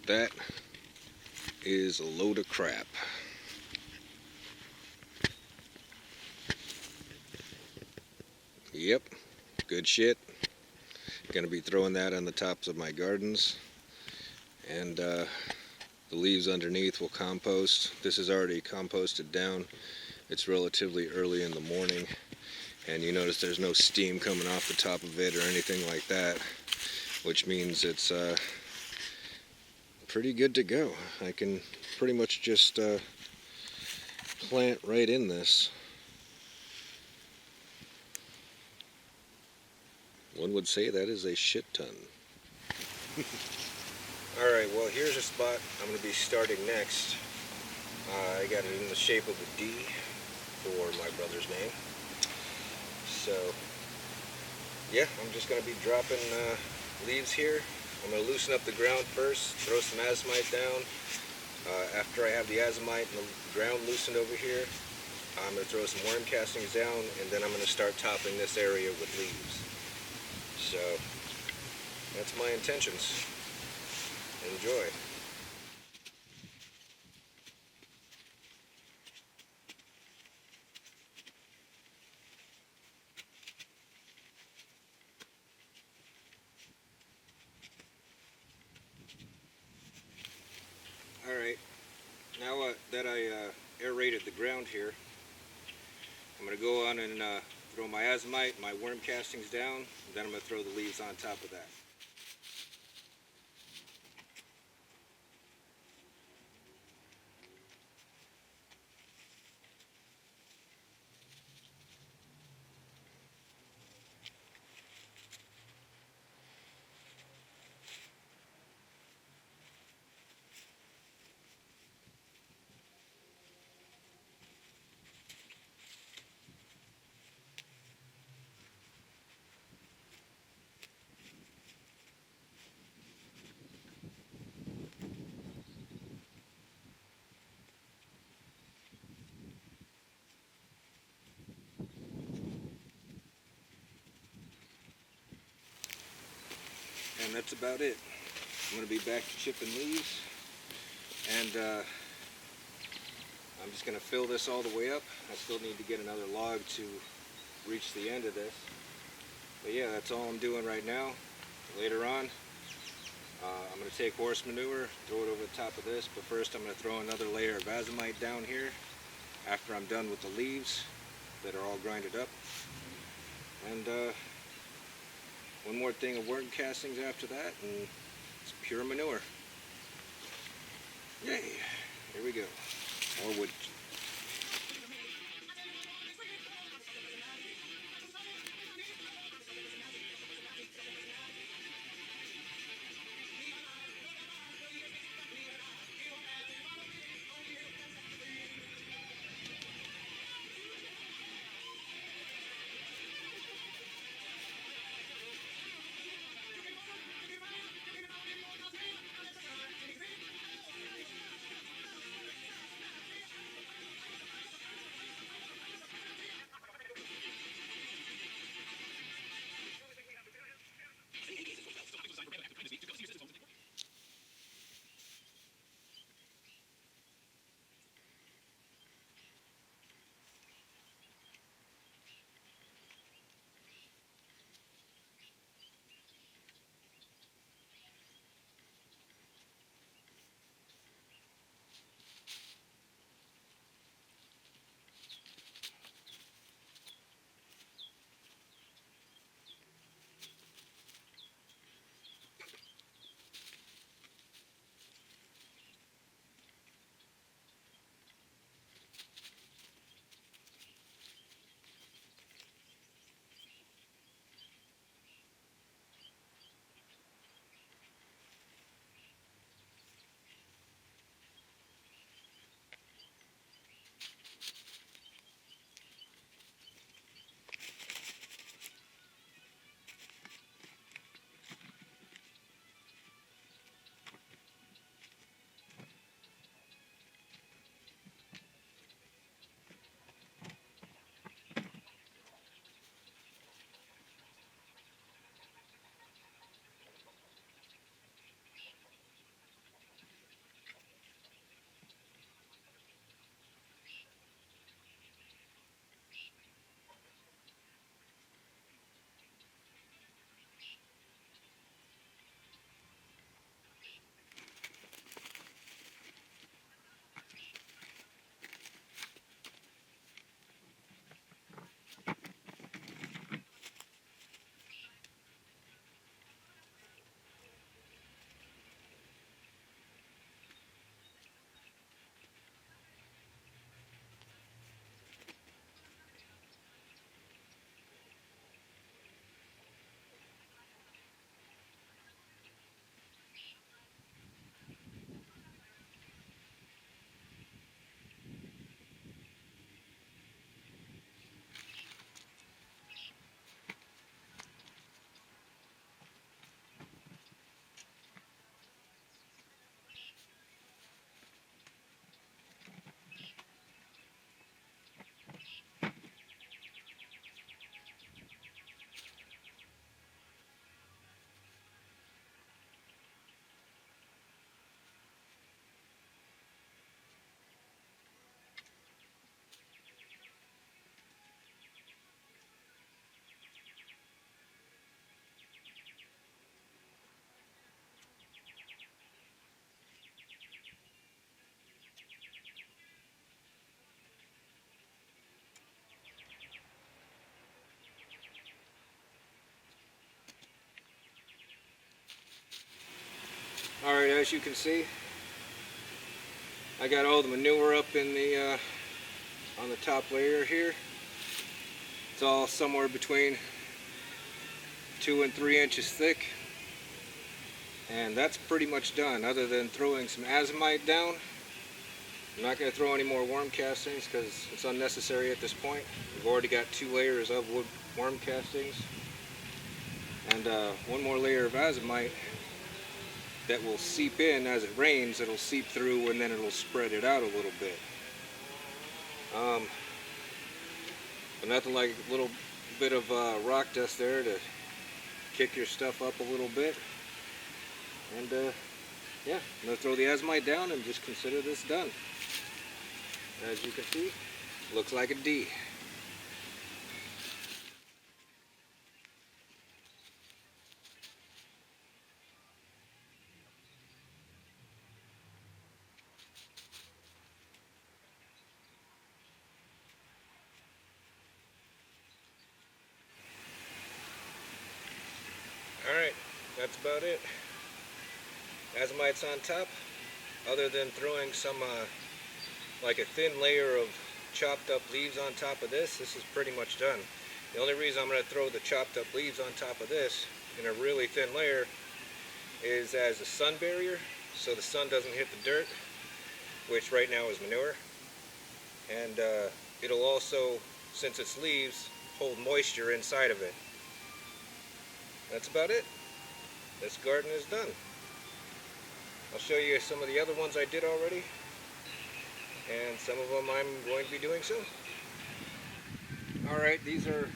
That is a load of crap. Yep, good shit. Gonna be throwing that on the tops of my gardens, and the leaves underneath will compost. This is already composted down. It's relatively early in the morning, and you notice there's no steam coming off the top of it or anything like that, which means it's pretty good to go. I can pretty much just plant right in this. One would say that is a shit ton. Alright, well here's a spot I'm going to be starting next. I got it in the shape of a D for my brother's name. So, yeah, I'm just going to be dropping leaves here. I'm going to loosen up the ground first, throw some azomite down. After I have the azomite and the ground loosened over here, I'm going to throw some worm castings down, and then I'm going to start topping this area with leaves. So, that's my intentions. Enjoy. Alright, now that I aerated the ground here, I'm going to go on and throw my azomite, my worm castings down, and then I'm going to throw the leaves on top of that. And that's about it. I'm going to be back to chipping leaves, and I'm just going to fill this all the way up. I still need to get another log to reach the end of this. But yeah, that's all I'm doing right now. Later on, I'm going to take horse manure, throw it over the top of this, but first I'm going to throw another layer of azomite down here after I'm done with the leaves that are all grinded up. And one more thing of worm castings after that, and it's pure manure. Yay! Here we go. More wood. as you can see, I got all the manure up in the on the top layer here. It's all somewhere between 2 and 3 inches thick, and that's pretty much done. Other than throwing some azomite down, I'm not going to throw any more worm castings because it's unnecessary at this point. We've already got 2 layers of wood worm castings, and one more layer of azomite that will seep in as it rains. It'll seep through and then it'll spread it out a little bit. But nothing like a little bit of rock dust there to kick your stuff up a little bit. And yeah, I'm going to throw the azomite down and just consider this done. As you can see, looks like a D. Alright, that's about it. Azomite's on top. Other than throwing some like a thin layer of chopped up leaves on top of this, this is pretty much done. The only reason I'm going to throw the chopped up leaves on top of this in a really thin layer is as a sun barrier, so the sun doesn't hit the dirt, which right now is manure. And it'll also, since it's leaves, hold moisture inside of it. That's about it. This garden is done. I'll show you some of the other ones I did already, and some of them I'm going to be doing soon. Alright, these are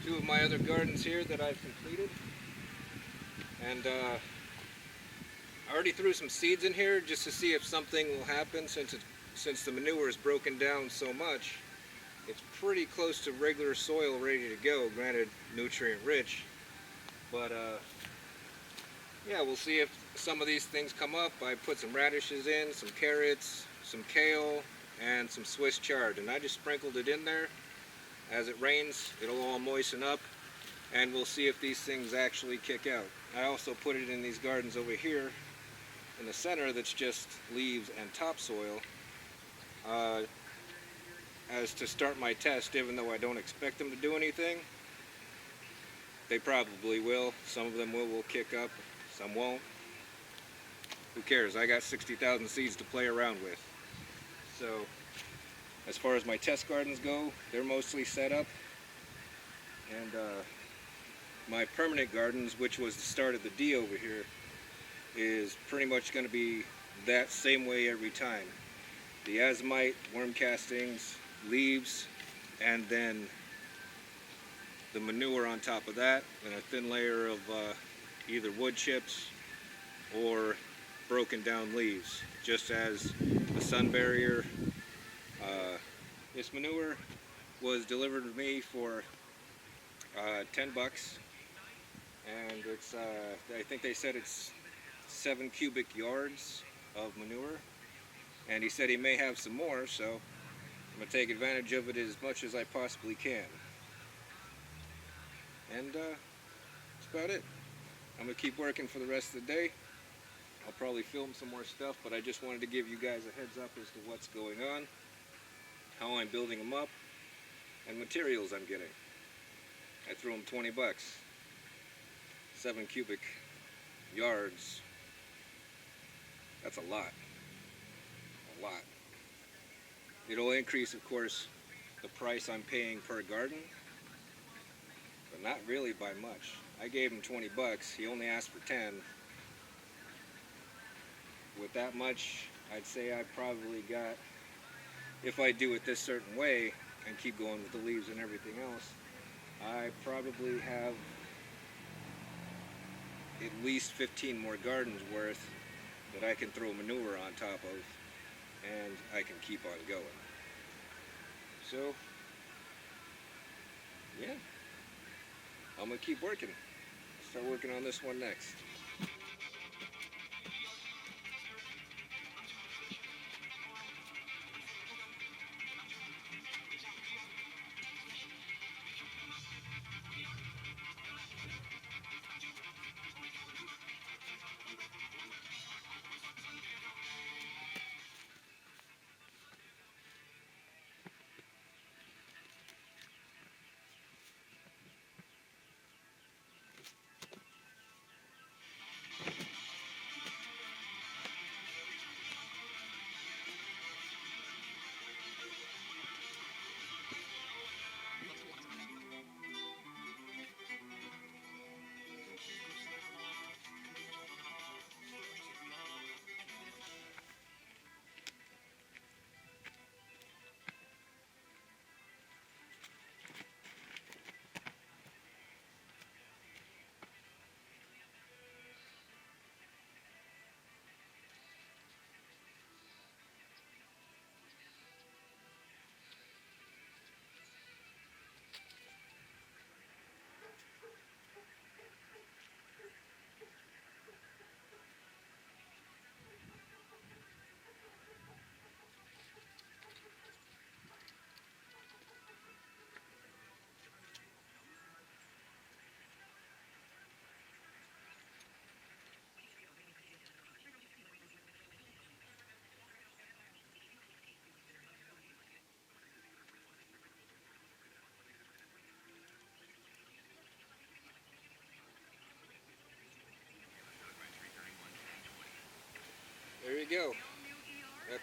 2 of my other gardens here that I've completed. And I already threw some seeds in here just to see if something will happen since the manure is broken down so much. It's pretty close to regular soil ready to go, granted nutrient rich. But yeah, we'll see if some of these things come up. I put some radishes in, some carrots, some kale, and some Swiss chard, and I just sprinkled it in there. As it rains, it'll all moisten up, and we'll see if these things actually kick out. I also put it in these gardens over here in the center that's just leaves and topsoil as to start my test, even though I don't expect them to do anything. They probably will. Some of them will kick up, some won't. Who cares? I got 60,000 seeds to play around with. So, as far as my test gardens go, they're mostly set up. And my permanent gardens, which was the start of the D over here, is pretty much going to be that same way every time. The azomite, worm castings, leaves, and then the manure on top of that, and a thin layer of either wood chips or broken down leaves, just as a sun barrier. This manure was delivered to me for 10 bucks, and it's I think they said it's 7 cubic yards of manure, and he said he may have some more, so I'm going to take advantage of it as much as I possibly can. And that's about it. I'm going to keep working for the rest of the day. I'll probably film some more stuff, but I just wanted to give you guys a heads up as to what's going on, how I'm building them up, and materials I'm getting. I threw them 20 bucks. 7 cubic yards. That's a lot. A lot. It'll increase, of course, the price I'm paying per garden, but not really by much. I gave him 20 bucks. He only asked for 10. With that much, I'd say I probably got, if I do it this certain way and keep going with the leaves and everything else, I probably have at least 15 more gardens worth that I can throw manure on top of, and I can keep on going. So, yeah, I'm going to keep working. Start working on this one next.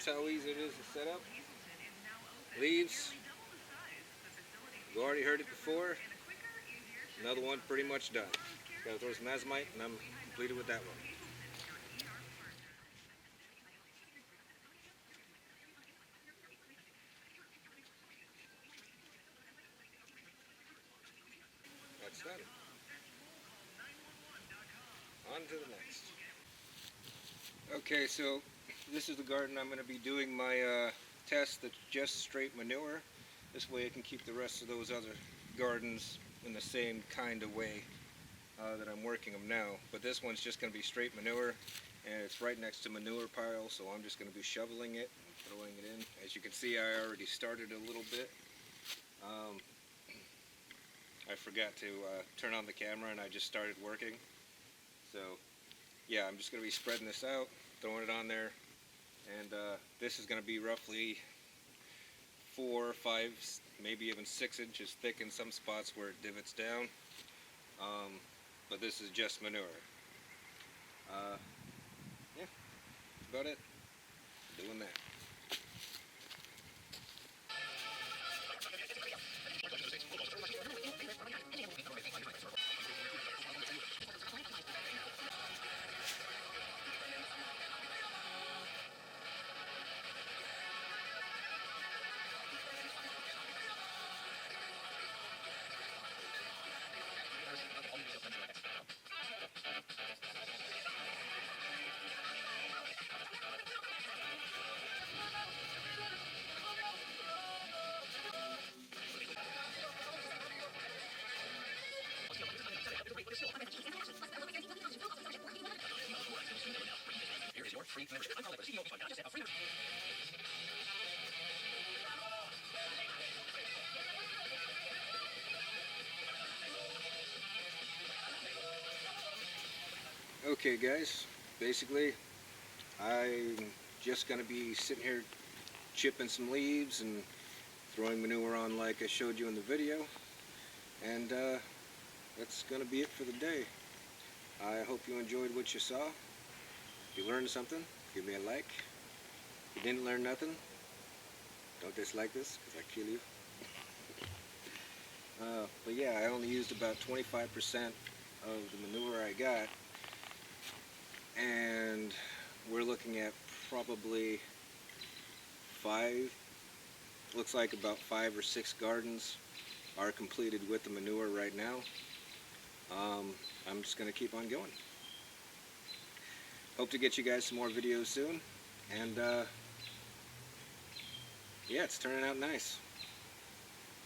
That's how easy it is to set up. Leaves. You already heard it before. Another one pretty much done. Gotta throw some azomite and I'm completed with that one. That's done. On to the next. Okay, so this is the garden I'm going to be doing my test that's just straight manure. This way I can keep the rest of those other gardens in the same kind of way that I'm working them now. But this one's just going to be straight manure, and it's right next to manure pile, so I'm just going to be shoveling it and throwing it in. As you can see, I already started a little bit. I forgot to turn on the camera and I just started working. So yeah, I'm just going to be spreading this out, throwing it on there, and this is going to be roughly 4, 5, maybe even 6 inches thick in some spots where it divots down. But this is just manure. Yeah, that's about it. Doing that. Okay guys, basically I'm just going to be sitting here chipping some leaves and throwing manure on like I showed you in the video, and that's going to be it for the day. I hope you enjoyed what you saw. If you learned something, give me a like. If you didn't learn nothing, don't dislike this because I kill you. But yeah, I only used about 25% of the manure I got, and we're looking at probably looks like about 5 or 6 gardens are completed with the manure right now. I'm just going to keep on going. Hope to get you guys some more videos soon, and yeah, it's turning out nice.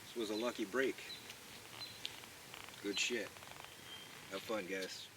This was a lucky break. Good shit. Have fun, guys.